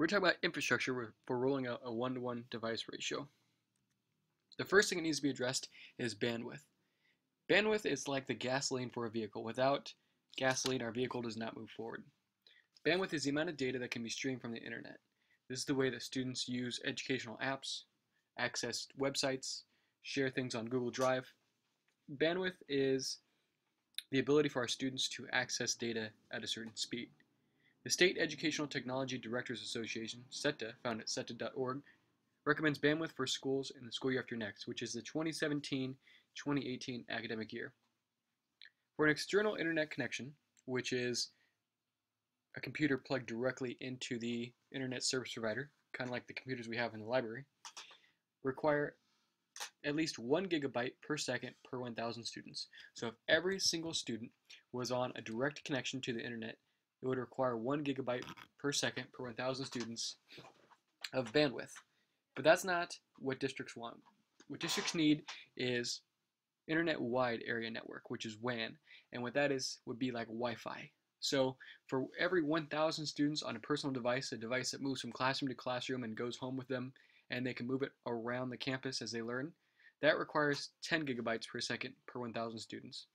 We're talking about infrastructure for rolling out a one-to-one device ratio. The first thing that needs to be addressed is bandwidth. Bandwidth is like the gasoline for a vehicle. Without gasoline, our vehicle does not move forward. Bandwidth is the amount of data that can be streamed from the internet. This is the way that students use educational apps, access websites, share things on Google Drive. Bandwidth is the ability for our students to access data at a certain speed. The State Educational Technology Directors Association, SETA, found at seta.org, recommends bandwidth for schools in the school year after next, which is the 2017-2018 academic year. For an external internet connection, which is a computer plugged directly into the internet service provider, kind of like the computers we have in the library, require at least 1 gigabyte per second per 1,000 students. So if every single student was on a direct connection to the internet, it would require 1 gigabyte per second per 1,000 students of bandwidth. But that's not what districts want. What districts need is internet-wide area network, which is WAN, and what that is would be like Wi-Fi. So for every 1,000 students on a personal device, a device that moves from classroom to classroom and goes home with them, and they can move it around the campus as they learn, that requires 10 gigabytes per second per 1,000 students.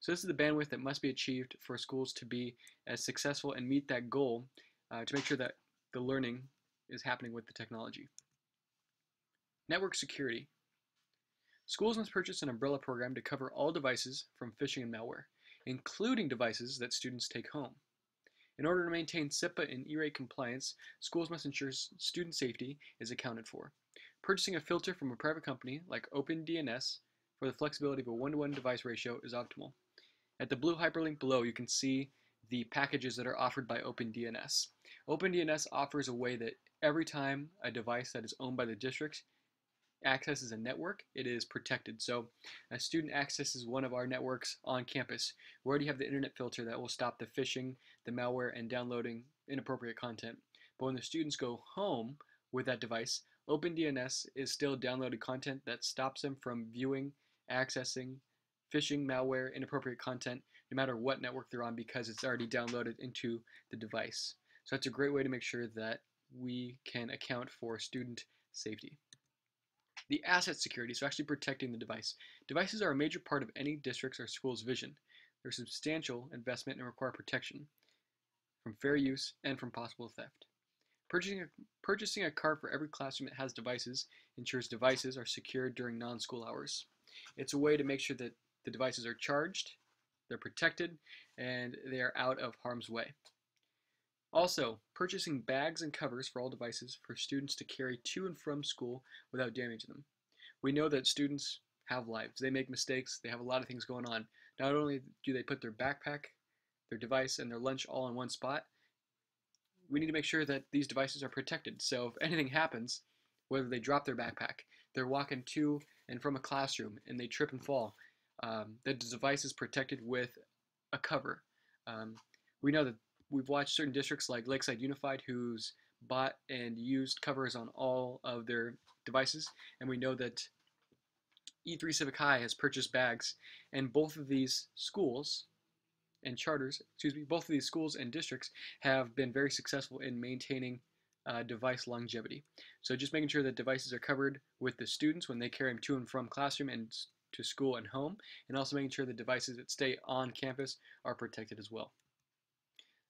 So this is the bandwidth that must be achieved for schools to be as successful and meet that goal to make sure that the learning is happening with the technology. Network security. Schools must purchase an umbrella program to cover all devices from phishing and malware, including devices that students take home. In order to maintain SIPA and E-rate compliance, schools must ensure student safety is accounted for. Purchasing a filter from a private company like OpenDNS for the flexibility of a one-to-one device ratio is optimal. At the blue hyperlink below, you can see the packages that are offered by OpenDNS. OpenDNS offers a way that every time a device that is owned by the district accesses a network, it is protected. So a student accesses one of our networks on campus. We already have the internet filter that will stop the phishing, the malware, and downloading inappropriate content. But when the students go home with that device, OpenDNS is still downloaded content that stops them from viewing, accessing, phishing, malware, inappropriate content, no matter what network they're on, because it's already downloaded into the device. So that's a great way to make sure that we can account for student safety. The asset security, so actually protecting the device. Devices are a major part of any district's or school's vision. They're substantial investment and require protection from fair use and from possible theft. Purchasing a cart for every classroom that has devices ensures devices are secured during non-school hours. It's a way to make sure that the devices are charged, they're protected, and they are out of harm's way. Also, purchasing bags and covers for all devices for students to carry to and from school without damaging them. We know that students have lives. They make mistakes. They have a lot of things going on. Not only do they put their backpack, their device, and their lunch all in one spot, we need to make sure that these devices are protected. So if anything happens, whether they drop their backpack, they're walking to and from a classroom, and they trip and fall, the device is protected with a cover. We know that we've watched certain districts like Lakeside Unified who's bought and used covers on all of their devices, and we know that E3 Civic High has purchased bags, and both of these schools and both of these schools and districts have been very successful in maintaining device longevity. So just making sure that devices are covered with the students when they carry them to and from classroom and to school and home, and also making sure the devices that stay on campus are protected as well.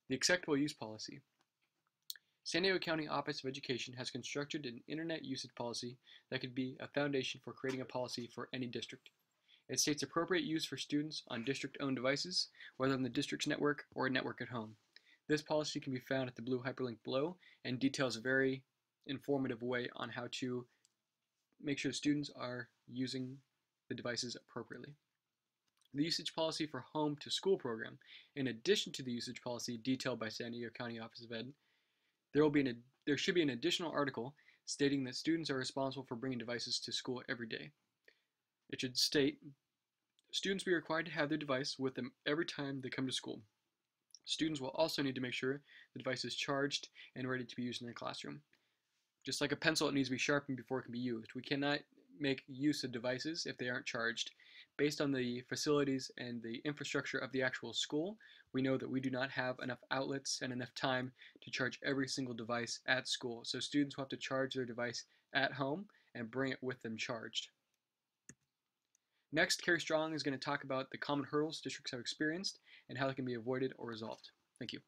The acceptable use policy. San Diego County Office of Education has constructed an internet usage policy that could be a foundation for creating a policy for any district. It states appropriate use for students on district-owned devices, whether on the district's network or a network at home. This policy can be found at the blue hyperlink below and details a very informative way on how to make sure students are using the devices appropriately. The usage policy for home to school program, in addition to the usage policy detailed by San Diego County Office of Ed, there should be an additional article stating that students are responsible for bringing devices to school every day. It should state, students will be required to have their device with them every time they come to school. Students will also need to make sure the device is charged and ready to be used in their classroom. Just like a pencil, it needs to be sharpened before it can be used. We cannot make use of devices if they aren't charged. Based on the facilities and the infrastructure of the actual school, we know that we do not have enough outlets and enough time to charge every single device at school. So students will have to charge their device at home and bring it with them charged. Next, Carrie Strong is going to talk about the common hurdles districts have experienced and how they can be avoided or resolved. Thank you.